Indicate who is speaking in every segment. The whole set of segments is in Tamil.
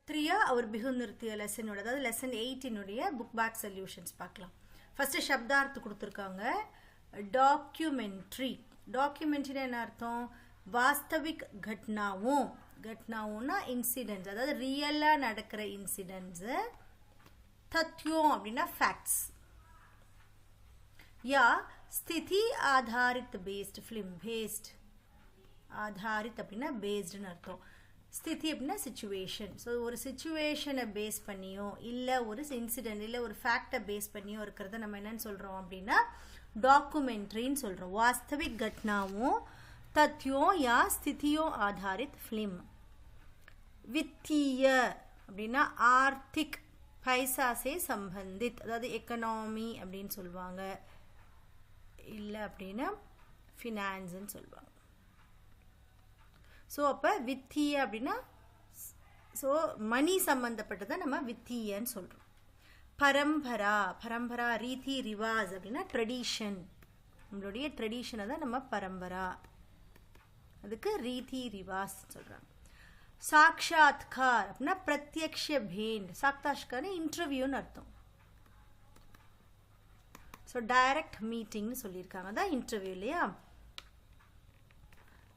Speaker 1: 3 அவர் பிகு நிறுத்திய லெசனோட அதாவது லெசன் 8 புக் பேக் சொல்யூஷன்ஸ் பார்க்கலாம். ஃபர்ஸ்ட் சப்தார்த்த கொடுத்துருக்காங்க. டாக்குமெண்ட்ரி. டாக்குமெண்ட்ரினா என்ன அர்த்தம்? வாஸ்தவிக் கட்னாவும்னா இன்சிடென்ட்ஸ், அதாவது ரியலா நடக்கிற இன்சிடென்ட்ஸ். தத்யோம் அப்படின்னா ஃபேக்ட்ஸ். या स्थिति आधारित बेस्ड फिल्म. बेस्ड आधारित அப்படின்னா பேஸ்டுன்னு அர்த்தம். ஸ்திதி அப்படின்னா சிச்சுவேஷன். ஸோ ஒரு சிச்சுவேஷனை பேஸ் பண்ணியோ இல்லை ஒரு இன்சிடென்ட் இல்லை ஒரு ஃபேக்டை பேஸ் பண்ணியோ இருக்கிறத நம்ம என்னன்னு சொல்கிறோம் அப்படின்னா டாக்குமெண்ட்ரின்னு சொல்கிறோம். வாஸ்தவிக் घटनाओं तथ्यों या स्थितियों आधारित फिल्म. वित्तीय அப்படின்னா ஆர்த்திக், பைசா சே சம்பந்தித், அதாவது எக்கனாமி அப்படின்னு சொல்லுவாங்க. இல்லை அப்படின்னா ஃபினான்ஸ்ன்னு சொல்லுவாங்க. ஸோ அப்போ வித்திய அப்படின்னா ஸோ மணி சம்பந்தப்பட்டதை நம்ம வித்தியன்னு சொல்கிறோம். பரம்பரா ரீதி ரிவாஸ் அப்படின்னா ட்ரெடிஷன். நம்மளுடைய ட்ரெடிஷனை தான் நம்ம பரம்பரா, அதுக்கு ரீதி ரிவாஸ் சொல்கிறாங்க. சாக்ஷாத்கார் அப்படின்னா பிரத்யக்ஷ பேண்ட். சாக்ஷாத்கார் இன்டர்வியூன்னு அர்த்தம். ஸோ டைரக்ட் மீட்டிங்னு சொல்லியிருக்காங்க, தான் இன்டர்வியூ இல்லையா.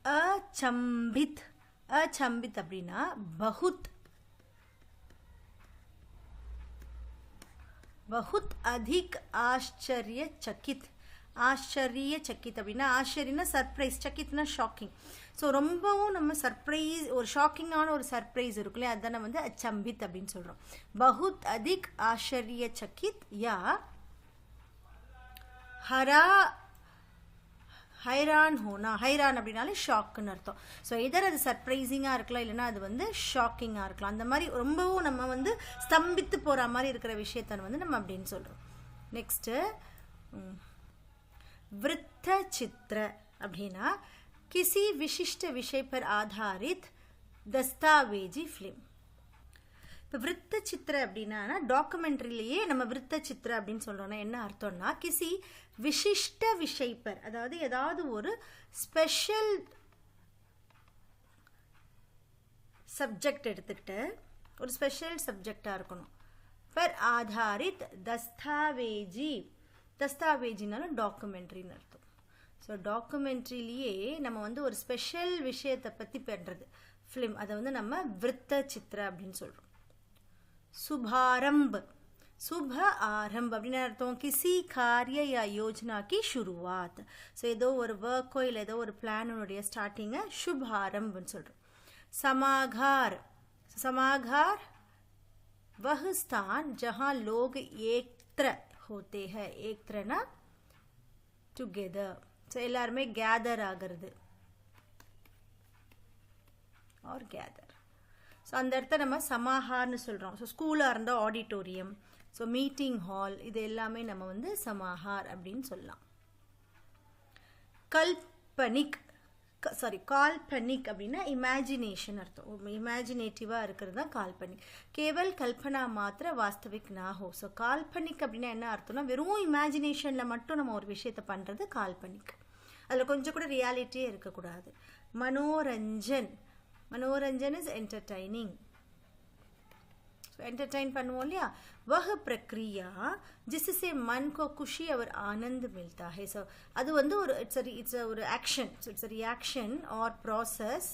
Speaker 1: அச்சம்பித். அச்சம்பித் அப்படின்னா பகுத் அதிக் ஆச்சரியச்சக்கித். ஆச்சரியச்சக்கித் அப்படின்னா ஆச்சரியனா சர்ப்ரைஸ், சக்கித்னா ஷாக்கிங். ஸோ ரொம்பவும் நம்ம சர்ப்ரைஸ், ஒரு ஷாக்கிங்கான ஒரு சர்ப்ரைஸ் இருக்குல்லையா, அதுதான் நம்ம வந்து அச்சம்பித் அப்படின்னு சொல்கிறோம். பகுத் அதிக் ஆச்சரியச்சக்கித் யா ஹைரான் ஹோனா. ஹைரான் அப்படின்னாலே ஷாக்குன்னு அர்த்தம். ஸோ எதர் அது சர்ப்ரைசிங்காக இருக்கலாம், இல்லைன்னா அது வந்து ஷாக்கிங்காக இருக்கலாம். அந்த மாதிரி ரொம்பவும் நம்ம வந்து ஸ்தம்பித்து போகிற மாதிரி இருக்கிற விஷயத்த வந்து நம்ம அப்படின்னு சொல்கிறோம். நெக்ஸ்ட்டு விருத்த சித்திர அப்படின்னா கிசி விசிஷ்ட விஷய பர் ஆதாரித் தஸ்தாவேஜி ஃபிலிம். இப்போ விருத்த சித்திர அப்படின்னா டாக்குமெண்ட்ரிலேயே நம்ம விருத்த சித்திர அப்படின்னு சொல்கிறோன்னா என்ன அர்த்தம்னா கிசி விசிஷ்ட விஷய பர், அதாவது ஏதாவது ஒரு ஸ்பெஷல் சப்ஜெக்ட் எடுத்துக்கிட்டு ஒரு ஸ்பெஷல் சப்ஜெக்டாக இருக்கணும். பர் ஆதாரித் தஸ்தாவேஜி. தஸ்தாவேஜினாலும் டாக்குமெண்ட்ரின்னு அர்த்தம். ஸோ டாக்குமெண்ட்ரிலேயே நம்ம வந்து ஒரு ஸ்பெஷல் விஷயத்தை பற்றி பண்ணுறது ஃபிலிம், அதை வந்து நம்ம விருத்த சித்திர அப்படின்னு சொல்கிறோம். शुभारंभ. शुभ आरंभ அப்படின்னு அர்த்தம் கிசி காரிய யா யோஜனா கி शुरुआत. ஸோ ஏதோ ஒரு ஒர்க்கோ இல்லை ஏதோ ஒரு பிளானுடைய ஸ்டார்டிங்கை शुभ ஆரம்பன்னு சொல்கிறோம். समागार. समागार वह स्थान जहाँ लोग एकत्र होते हैं. एकत्रனா டுகெதர். ஸோ எல்லாருமே கேதர் ஆகிறது ஆர் கேதர். ஸோ அந்த இடத்த நம்ம சமாஹார்னு சொல்கிறோம். ஸோ ஸ்கூலாக இருந்தால் ஆடிட்டோரியம், ஸோ மீட்டிங் ஹால், இது எல்லாமே நம்ம வந்து சமாஹார் அப்படின்னு சொல்லலாம். கால்பனிக் அப்படின்னா இமேஜினேஷன் அர்த்தம். இமேஜினேட்டிவாக இருக்கிறது தான் கால்பனிக். கேவல் கல்பனா மாத்திர வாஸ்தவிக் நாஹோ. ஸோ கால்பனிக் அப்படின்னா என்ன அர்த்தம்னா வெறும் இமேஜினேஷனில் மட்டும் நம்ம ஒரு விஷயத்தை பண்ணுறது கால்பனிக். அதில் கொஞ்சம் கூட ரியாலிட்டியே இருக்கக்கூடாது. மனோரஞ்சன். मनोरंजन इज एंटरटेनिंग. एंटरटेन பண்ணுவோம் இல்லையா. वह प्रक्रिया जिससे मन को खुशी और आनंद मिलता है. सो அது வந்து ஒரு இட்ஸ் ஒரு action. So it's reaction or process.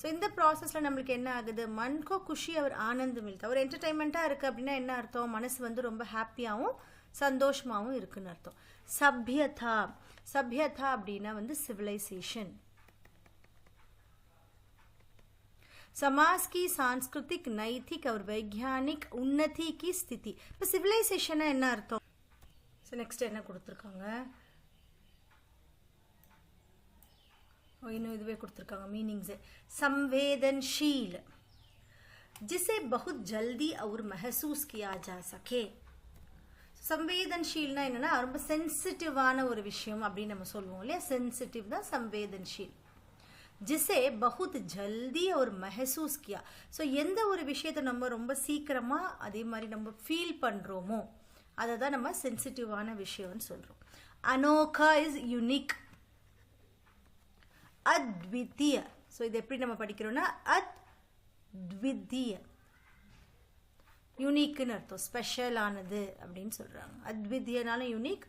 Speaker 1: So இந்த ப்ராசஸில் நம்மளுக்கு என்ன ஆகுது, மன்கோ குஷி அவர் ஆனந்த் மில்தா. ஒரு என்டர்டைன்மெண்ட்டாக இருக்குது அப்படின்னா என்ன அர்த்தம், மனசு வந்து ரொம்ப ஹாப்பியாகவும் சந்தோஷமாகவும் இருக்குன்னு அர்த்தம். சभ्यता. சभ्यता அப்படின்னா வந்து சிவிலைசேஷன். समाज की सांस्कृतिक, नैतिक और वैज्ञानिक उन्नति की स्थिति. இப்போ சிவிலைசேஷன் என்ன அர்த்தம்? ஸோ நெக்ஸ்ட் என்ன கொடுத்துருக்காங்க, இன்னும் இதுவே கொடுத்துருக்காங்க மீனிங்ஸு. संवेदनशील जिसे बहुत जल्दी और महसूस किया जा सके. संवेदनशीलனா என்னன்னா ரொம்ப சென்சிட்டிவான ஒரு விஷயம் அப்படின்னு நம்ம சொல்லுவோம் இல்லையா. சென்சிட்டிவ் தான் संवेदनशील. जिसे बहुत जल्दी और महसूस किया. ஸோ எந்த ஒரு விஷயத்தை நம்ம ரொம்ப சீக்கிரமாக அதே மாதிரி நம்ம ஃபீல் பண்ணுறோமோ அதை தான் நம்ம சென்சிட்டிவான விஷயம்னு சொல்கிறோம். அனோகா இஸ் யூனிக். அத்வித்திய. ஸோ இது எப்படி நம்ம படிக்கிறோம்னா த்விதீய, யூனிக்னு அர்த்தம், ஸ்பெஷலானது அப்படின்னு சொல்கிறாங்க. அத்விதீயனால யூனிக்,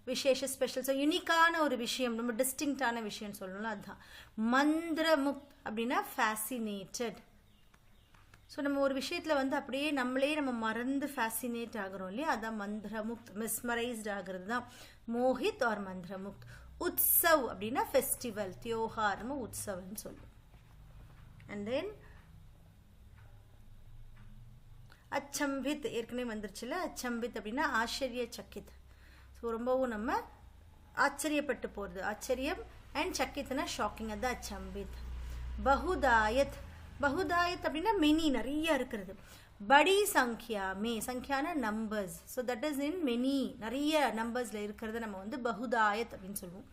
Speaker 1: விசேஷ ஸ்பெஷல். ஸோ யூனிக்கான ஒரு விஷயம், ரொம்ப டிஸ்டிங்டான விஷயம்னு சொல்லணும்ல அதுதான். மந்திரமுக்த் அப்படின்னா ஃபேசினேட்டட். ஸோ நம்ம ஒரு விஷயத்தில் வந்து அப்படியே நம்ம மறந்து ஃபேசினேட் ஆகிறோம் இல்லையா, அதான் மந்திரமுக்த், மிஸ்மரைஸ்ட் ஆகிறது தான் மோஹித் ஆர் மந்திரமுக்த். உத்சவ் அப்படின்னா ஃபெஸ்டிவல், தியோஹார், நம்ம உத்சவம்னு சொல்லுவோம். அண்ட் தென் அச்சம்பித் ஏற்கனவே வந்துருச்சுல, அச்சம்பித் அப்படின்னா ஆச்சரிய சக்கித். ஸோ ரொம்பவும் நம்ம ஆச்சரியப்பட்டு போகிறது, ஆச்சரியம். அண்ட் சக்கித்னா ஷாக்கிங், அதுதான் அச்சம்பித். பகுதாயத், பகுதாயத் அப்படின்னா மெனி, நிறைய இருக்கிறது. படி சங்கியா மே, சங்கியான numbers. So that is in many, நிறைய நம்பர்ஸில் இருக்கிறத நம்ம வந்து பகுதாயத் அப்படின்னு சொல்லுவோம்.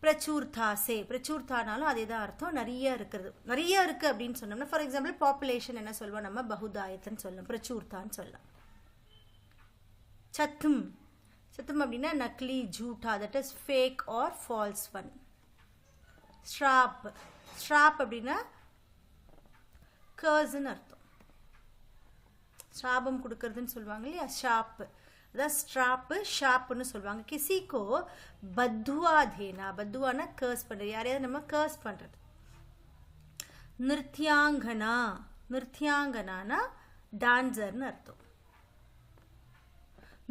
Speaker 1: பிரச்சூர்தா சே, பிரச்சூர்தானாலும் அதே தான் அர்த்தம், நிறைய இருக்கிறது. நிறைய இருக்குது அப்படின்னு சொன்னோம்னா, ஃபார் எக்ஸாம்பிள் பாப்புலேஷன் என்ன சொல்லுவோம் நம்ம, பகுதாயத்துன்னு சொல்லலாம், பிரச்சூர்தான்னு சொல்லலாம். சத்தும், சத்தும் அப்படின்னா நக்லி, ஜூட்டா, that is fake or false one. ஸ்ட்ராப், ஸ்ட்ராப் அப்படின்னா கர்ஸ்ன்னு அர்த்தம், ஸ்ராபம் கொடுக்கறதுன்னு சொல்லுவாங்க இல்லையா, ஷாப்பு, அதான் ஸ்ட்ராப்பு, ஷாப்புன்னு சொல்லுவாங்க. கிசிக்கோ பத்துவா தேனா, பத்துவானா கர்ஸ் பண்ணுறது, யாரையாவது நம்ம கர்ஸ் பண்ணுறது. நிருத்யாங்கனா, நிருத்யாங்கனானா டான்சர்னு அர்த்தம்.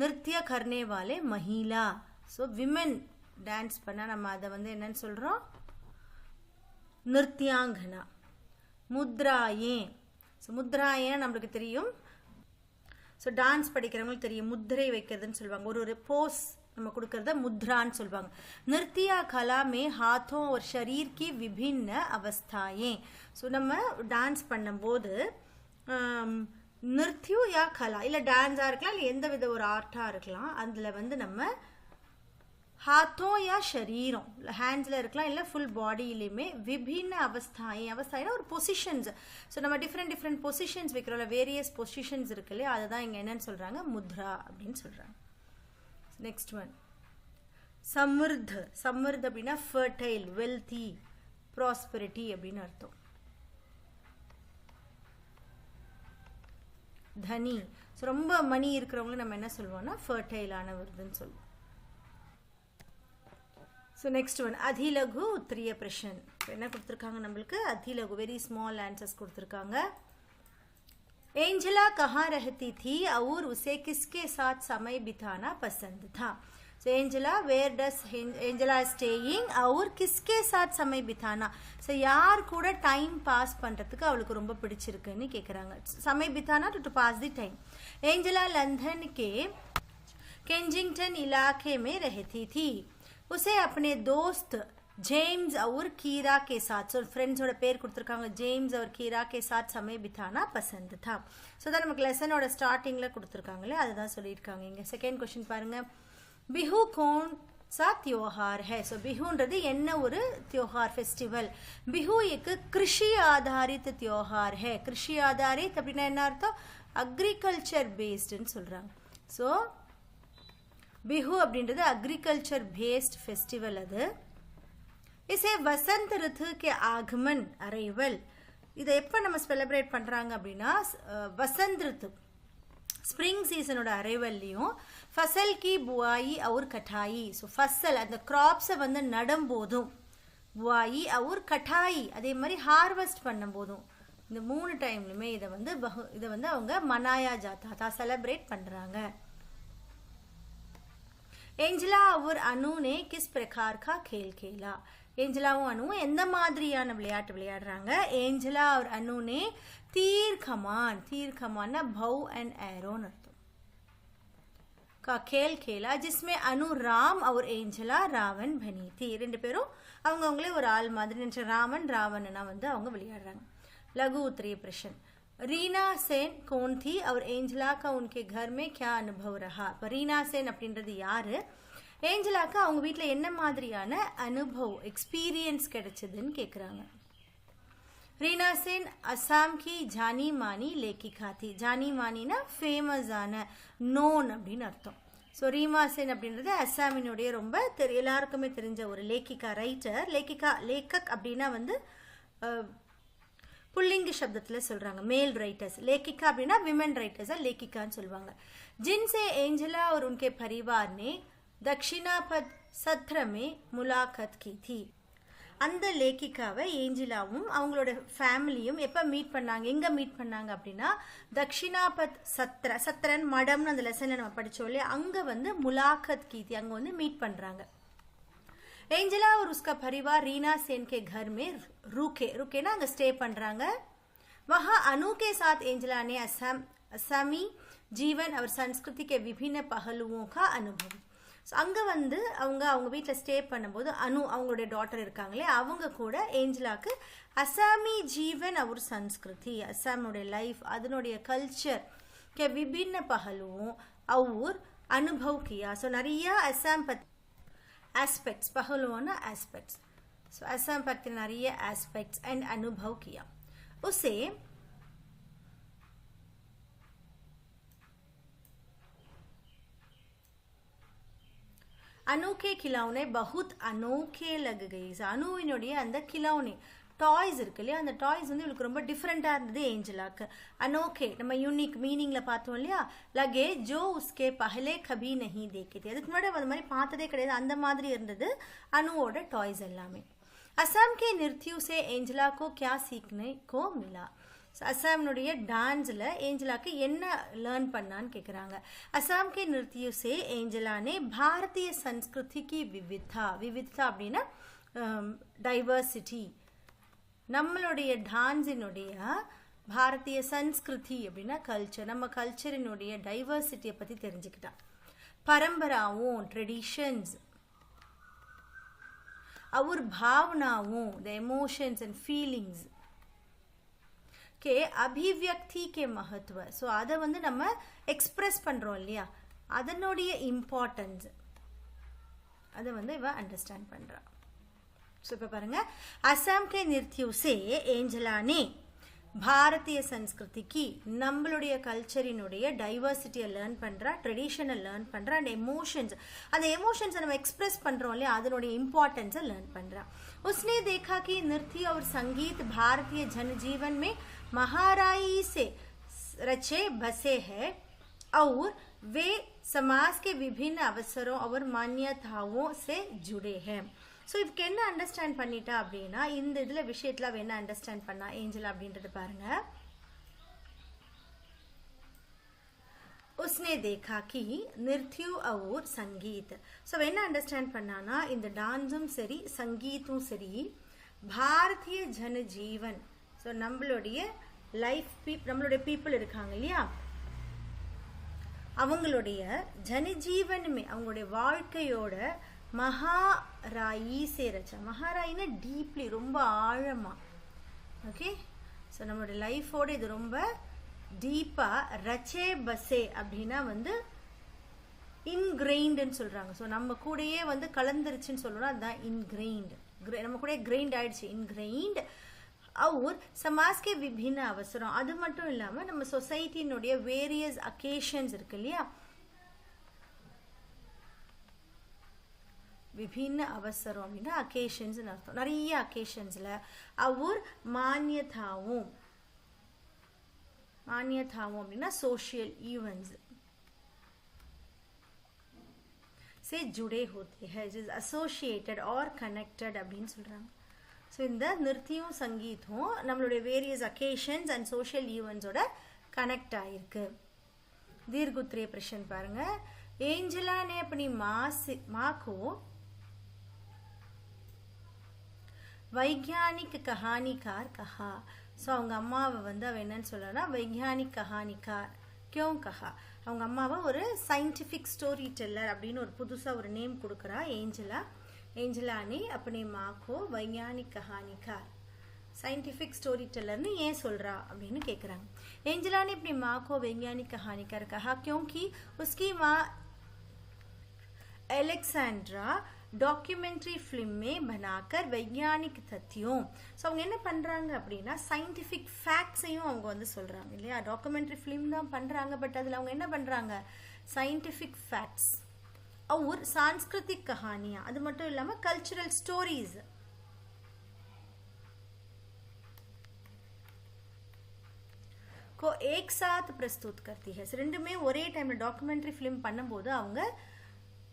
Speaker 1: Nritya கர்னே வாலே Mahila. So women dance பண்ணால் நம்ம அதை வந்து என்னன்னு சொல்கிறோம், நிருத்யாங்கனா. முத்ராயே, ஸோ முத்ராயே நம்மளுக்கு தெரியும். ஸோ டான்ஸ் படிக்கிறவங்களுக்கு தெரியும், முத்திரை வைக்கிறதுன்னு சொல்லுவாங்க, ஒரு போஸ் நம்ம கொடுக்கறத முத்ரான்னு சொல்லுவாங்க. நிருத்தியா கலா மே ஹாத்தோ ஒரு ஷரீர் கி விபின்ன அவஸ்தாயே. ஸோ நம்ம டான்ஸ் பண்ணும்போது நிருத்தியம் யா கலா, இல்லை டான்ஸாக இருக்கலாம், இல்லை எந்த வித ஒரு ஆர்ட்டாக இருக்கலாம், அதில் வந்து நம்ம ஹாத்தோ யா ஷரீரம், ஹேண்ட்ஸில் இருக்கலாம், இல்லை ஃபுல் பாடியிலையுமே விபின்ன அவஸ்தாயே, அவஸ்தாயினா ஒரு பொசிஷன்ஸ். ஸோ நம்ம டிஃப்ரெண்ட் பொசிஷன்ஸ் வைக்கிறோம்ல, வேரியஸ் பொசிஷன்ஸ் இருக்கு இல்லையா, அதை தான் இங்கே என்னன்னு சொல்கிறாங்க, முத்ரா அப்படின்னு சொல்கிறாங்க. நெக்ஸ்ட் ஒன் சமிர்த், சமிர்த் அப்படின்னா ஃபர்டைல், வெல்தி, ப்ராஸ்பெரிட்டி அப்படின்னு அர்த்தம். தனி, ஸோ ரொம்ப மணி இருக்கிறவங்களும் நம்ம என்ன சொல்லுவோம்னா ஃபர்டைலானவர்துன்னு சொல்லுவோம். ஸோ நெக்ஸ்ட் ஒன் அதிலகு உத்திரிய பிரஷன். என்ன கொடுத்துருக்காங்க நம்மளுக்கு, அதிலகு, வெரி ஸ்மால் ஆன்சர்ஸ் கொடுத்துருக்காங்க. एंजेला कहाँ रहती थी और उसे किसके साथ समय बिताना पसंद था. So Angela, where does Angela staying और किसके साथ समय बिताना. So यार கூட டைம் பாஸ் பண்றதுக்கு அவளுக்கு ரொம்ப பிடிச்சிருக்குன்னு கேக்குறாங்க. समय बिताना to pass the time. Angela London के केंजिंगटन इलाके में रहती थी. उसे अपने दोस्त जेम्स और कीरा के साथ, सो फ्रेंड्सोட பேர் கொடுத்துருக்காங்க, ஜேம்ஸ் और कीरा के साथ समय बिताना पसंद था. ஸோ தான் நமக்கு லெசனோட ஸ்டார்டிங்கில் கொடுத்துருக்காங்களே அதுதான் சொல்லியிருக்காங்க. இங்கே செகண்ட் கொஸ்டின் பாருங்க, பிஹு कौन सा त्योहार है. ஸோ பிஹுன்றது என்ன ஒரு त्योहार ஃபெஸ்டிவல். பிஹு एक कृषि आधारित त्योहार है. कृषि आधारित அப்படின்னா என்ன அர்த்தம், அக்ரிகல்ச்சர் பேஸ்டுன்னு சொல்கிறாங்க. ஸோ பிஹு அப்படின்றது அக்ரிகல்ச்சர் பேஸ்ட் ஃபெஸ்டிவல். அது इसे वसंत ऋतु के आगमन अराइवल, இதை எப்போ நம்ம செலிப்ரேட் பண்ணுறாங்க அப்படின்னா வசந்த் ரித்து, ஸ்ப்ரிங் சீசனோட அரைவல்லையும் ஃபசல் கி புவாயி அவர் கட்டாயி. ஸோ ஃபசல் அந்த கிராப்ஸை வந்து நடும் போதும், புவாயி அவர் கட்டாயி அதே மாதிரி ஹார்வெஸ்ட் பண்ணும் போதும், இந்த 3 டைம்லுமே இதை வந்து அவங்க மனாயா ஜாத்தா தான் செலிப்ரேட் பண்ணுறாங்க. एंजेला और अनु ने किस प्रकार का खेल खेला. ஏஞ்சலாவும் அனுவும் எந்த மாதிரியான விளையாட்டு விளையாடுறாங்க. ஏஞ்சலா और अनु ने तीर कमान, तीर कमान bow and arrow अर्थम का खेल खेला जिसमें अनु राम और ஏஞ்சலா ராவன் बनी थी. ரெண்டு பேரும் அவங்களே ஒரு ஆள் மாதிரி நினைச்ச ராமன் ராவணனா வந்து அவங்க விளையாடுறாங்க. लघु उत्तरीय प्रश्न, रीना सेन कौन थी और एंजेला का उनके घर में क्या अनुभव रहा. இப்போ ரீனா சேன் அப்படின்றது யாரு, ஏஞ்சலாக்கு அவங்க வீட்டில் என்ன மாதிரியான அனுபவம் எக்ஸ்பீரியன்ஸ் கிடைச்சதுன்னு கேட்குறாங்க. ரீனா சேன் அசாம் கி ஜானி மானி லேக்கிகா थी. ஜானி மானினா ஃபேமஸான, நோன் அப்படின்னு அர்த்தம். ஸோ ரீமா சேன் அப்படின்றது அசாமினுடைய ரொம்ப எல்லாருக்குமே தெரிஞ்ச ஒரு லேக்கிகா, ரைட்டர். லேக்கக் அப்படின்னா வந்து पुल्लिंग शब्दத்துல சொல்றாங்க मेल राइटर्स लेखिका அப்படினா विमेन राइटर्स लेखिकाன்னு சொல்வாங்க जिनसे एंजेला और उनके परिवार ने दक्षिणापथ सत्र में मुलाकात की थी அந்த லேக்கிகாவை ஏஞ்சலாவும் அவங்களோட ஃபேமிலியும் எப்போ மீட் பண்ணாங்க எங்கே மீட் பண்ணாங்க அப்படின்னா தக்ஷிணாபத் சத்ரன் மடம்னு அந்த லெசனில் நம்ம படித்தோம் இல்லையா அங்கே வந்து முலாகத் கீதி அங்கே வந்து மீட் பண்ணுறாங்க एंजेला और उसका परिवार रीना सेन के घर में रुके ना अगर स्टे पண்றாங்க वहां अनु के साथ एंजेला ने असमी जीवन और संस्कृति के विभिन्न पहलुओं का अनुभव அங்க வந்து அவங்க வீட்ல ஸ்டே பண்ணும்போது அனு அவங்களுடைய டாட்டர் இருக்காங்களே அவங்க கூட ஏஞ்சலாக்கு அசாமி ஜீவன் और संस्कृति असमோட லைஃப் அதனுடைய கல்ச்சர் के विभिन्न पहलुओं और अनुभव किया सो நிறைய असम एस्पेक्ट्स पहलुओं एस्पेक्ट्स सो असम पत्ती नरिया एस्पेक्ट्स एंड अनुभव किया उसे अनु के खिलौने बहुत अनोखे लग गई अनुविनुடைய அந்த खिलौने டாய்ஸ் இருக்கு இல்லையா அந்த டாய்ஸ் வந்து இவளுக்கு ரொம்ப டிஃப்ரெண்டாக இருந்தது ஏஞ்சலாக்கு அனோகே நம்ம யூனிக் மீனிங்கில் பார்த்தோம் இல்லையா லகே ஜோ உஸ்கே பஹலே கபி நஹி தேக்கே தே அதுக்கு முன்னாடி அந்த மாதிரி பார்த்ததே கிடையாது அந்த மாதிரி இருந்தது அனுவோட டாய்ஸ் எல்லாமே அசாம் கே நிர்த்தியூ சே ஏஞ்சலா கோ கியா சீக்னே கோ மிலா அசாம்னுடைய டான்ஸில் ஏஞ்சலாக்கு என்ன லேர்ன் பண்ணான்னு கேட்குறாங்க அசாம் கே நிர்த்தியூ சே ஏஞ்சலா ने भारतीय संस्कृति की विविधता அப்படின்னா டைவர்சிட்டி நம்மளுடைய டான்ஸினுடைய பாரதிய சன்ஸ்கிருதி அப்படின்னா கல்ச்சர் நம்ம கல்ச்சரினுடைய டைவர்சிட்டியை பற்றி தெரிஞ்சுக்கிட்டா பரம்பராவும் ட்ரெடிஷன்ஸ் और भावनाओं द इमोशंस एंड फीलिंग्स के अभिव्यक्ति के महत्व सो அதை வந்து நம்ம எக்ஸ்பிரஸ் பண்றோம் இல்லையா அதனுடைய இம்பார்ட்டன்ஸ் அதை வந்து இவ அண்டர்ஸ்டாண்ட் பண்றா सो पारेंगे असम के नृत्यों से एंजेला ने भारतीय संस्कृति की நம்மளுடைய கல்ச்சரினுடைய டைவர்சிட்டியை லேர்ன் பண்றா ட்ரெடிஷனை லேர்ன் பண்றா அண்ட் எமோஷன்ஸ் அந்த எமோஷன்ஸை நம்ம எக்ஸ்பிரஸ் பண்றோம் இல்லையா அதனுடைய இம்பார்ட்டன்ஸை லேர்ன் பண்றா उसने देखा कि नृत्य और संगीत भारतीय जनजीवन में महाराई से रचे बसे हैं और वे समाज के विभिन्न अवसरों और मान्यताओं से जुड़े हैं ஸோ இதுக்கு என்ன அண்டர்ஸ்டாண்ட் பண்ணிட்டா அப்படின்னா இந்த இதில் விஷயத்தில் அவள் என்ன அண்டர்ஸ்டாண்ட் பண்ணா ஏஞ்சல் அப்படின்றது பாருங்க उसने देखा कि नृत्य और संगीत ஸோ அவள் என்ன அண்டர்ஸ்டாண்ட் பண்ணானா இந்த டான்ஸும் சரி சங்கீத்தும் சரி பாரதிய ஜனஜீவன் ஸோ நம்மளுடைய நம்மளுடைய பீப்புள் இருக்காங்க இல்லையா அவங்களுடைய ஜனஜீவனுமே அவங்களுடைய வாழ்க்கையோட महाराई से रचा महाराईना डीपली ரொம்ப ஆழமா ஓகே ஸோ நம்மளோட லைஃபோட இது ரொம்ப டீப்பா ரச்சே பசே அப்படின்னா வந்து இன்கிரெயின்டுன்னு சொல்றாங்க ஸோ நம்ம கூடயே வந்து கலந்துருச்சுன்னு சொல்லணும் அதுதான் இன்கிரெயின்டு நம்ம கூட கிரைண்ட் ஆயிடுச்சு இன்கிரெயின்ட் और समाज के विभिन्न अवसरों அது மட்டும் இல்லாமல் நம்ம சொசைட்டினுடைய வேரியஸ் அக்கேஷன்ஸ் இருக்கு இல்லையா विभिन्न अवसरों அப்படின்னா அக்கேஷன்ஸ்னு அர்த்தம் நிறைய அக்கேஷன்ஸில் और मान्यताओं அப்படின்னா सोशल इवेंट्स से जुड़े होते हैं जिस एसोसिएटेड और कनेक्टेड அப்படின்னு சொல்றாங்க ஸோ இந்த நிருத்தியும் சங்கீத்தும் நம்மளுடைய வேரியஸ் அக்கேஷன்ஸ் அண்ட் சோஷியல் ஈவெண்ட்ஸோட கனெக்ட் ஆகிருக்கு दीर्घोत्तरीय प्रश्न பாருங்க एंजेला ने अपनी माँ को वैज्ञानिक कहानीकार कहा ஸோ அவங்க அம்மாவை வந்து அவள் என்னன்னு சொல்லனா वैज्ञानिक कहानीकार क्यों कहा அவங்க அம்மாவை ஒரு சயின்டிஃபிக் ஸ்டோரி டெல்லர் அப்படின்னு ஒரு புதுசாக ஒரு நேம் கொடுக்குறா ஏஞ்சலா ने अपनी माँ को वैज्ञानिक कहानीकार साइंटिफिक स्टोरी टेलर ने ये சொல்றா அப்படின்னு கேக்குறாங்க एंजेला ने अपनी माँ को वैज्ञानिक कहानीकार कहा क्योंकि उसकी माँ एलेक्सेंड्रा डॉक्यूमेंट्री फिल्म में बनाकर वैज्ञानिक तथ्यों ஸோ அவங்க என்ன பண்ணுறாங்க அப்படின்னா சயின்டிஃபிக் ஃபேக்ட்ஸையும் அவங்க வந்து சொல்கிறாங்க இல்லையா டாக்குமெண்ட்ரி ஃபிலிம் தான் பண்ணுறாங்க பட் அதில் அவங்க என்ன பண்ணுறாங்க சயின்டிஃபிக் ஃபேக்ட்ஸ் और सांस्कृतिक कहानियाँ அது மட்டும் இல்லாமல் கல்ச்சுரல் ஸ்டோரிஸ் को एक साथ प्रस्तुत करती है. ரெண்டுமே ஒரே டைம்ல டாக்குமெண்ட்ரி ஃபிலிம் பண்ணும்போது அவங்க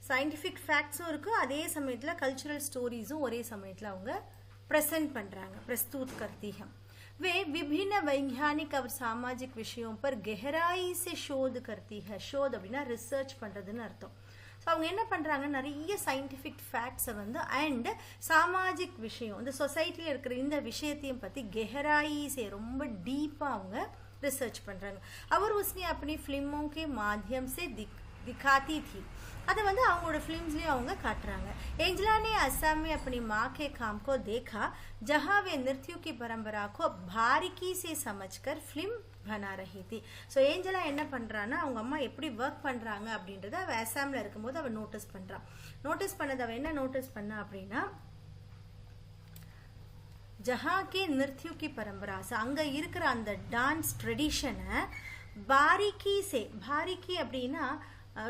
Speaker 1: சயின்டிஃபிக் ஃபேக்ட்ஸும் இருக்கு, அதே சமயத்தில் கல்ச்சுரல் ஸ்டோரிஸும் ஒரே சமயத்தில் அவங்க ப்ரெசென்ட் பண்ணுறாங்க. प्रस्तुत करती है. वे विभिन्न वैज्ञानिक और सामाजिक विषयों पर गहराई से शोध करती है. शोध அப்படின்னா ரிசர்ச் பண்ணுறதுன்னு அர்த்தம். ஸோ அவங்க என்ன பண்ணுறாங்க, நிறைய சயின்டிஃபிக் ஃபேக்ட்ஸை வந்து அண்ட் சாமாஜிக் விஷயம், இந்த சொசைட்டியில் இருக்கிற இந்த விஷயத்தையும் பற்றி கெஹராயிஸே ரொம்ப டீப்பாக அவங்க रिसर्च பண்ணுறாங்க. அவர் उसने अपनी फिल्मों के माध्यम से दिखाती थी. அதை வந்து அவங்களோட ஃபிலிம்ஸ்லேயும் அவங்க காட்டுறாங்க. एंजेला ने असम में अपनी माँ के काम को देखा जहाँ वे नृत्यों की परंपरा को बारीकी से समझकर फिल्म बना रही थी. ஸோ ஏஞ்சலா என்ன பண்ணுறான்னா அவங்க அம்மா எப்படி ஒர்க் பண்ணுறாங்க அப்படின்றத அவள் அசாமில் இருக்கும்போது அவள் நோட்டீஸ் பண்ணுறான். நோட்டீஸ் பண்ணது அவள் என்ன நோட்டீஸ் பண்ணா அப்படின்னா, ஜஹாக்கே நிருத்யுக்கி பரம்பராசு அங்கே இருக்கிற அந்த டான்ஸ் ட்ரெடிஷனை பாரிக்கி அப்படின்னா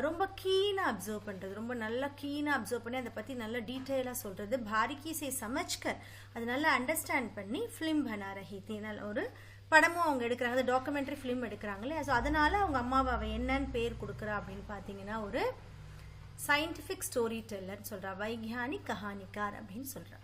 Speaker 1: ரொம்ப கீனாக அப்சர்வ் பண்ணுறது, ரொம்ப நல்லா கீனாக அப்சர்வ் பண்ணி அதை பற்றி நல்லா டீட்டெயிலாக சொல்கிறது. பாரிக்கி சே சமஜ்கர் அது நல்லா அண்டர்ஸ்டாண்ட் பண்ணி ஃபிலிம் பனா ரஹி தீ, நல்ல ஒரு படமும் அவங்க எடுக்கிறாங்க, அது டாக்குமெண்ட்ரி ஃபிலிம் எடுக்கிறாங்களே. ஸோ அதனால் அவங்க அம்மாவை அவள் என்னன்னு பேர் கொடுக்குறா அப்படின்னு பார்த்தீங்கன்னா ஒரு சயின்டிஃபிக் ஸ்டோரி டெல்லர்னு சொல்கிறா, வைக்யானிக் கஹானிக்கார் அப்படின்னு சொல்கிறா.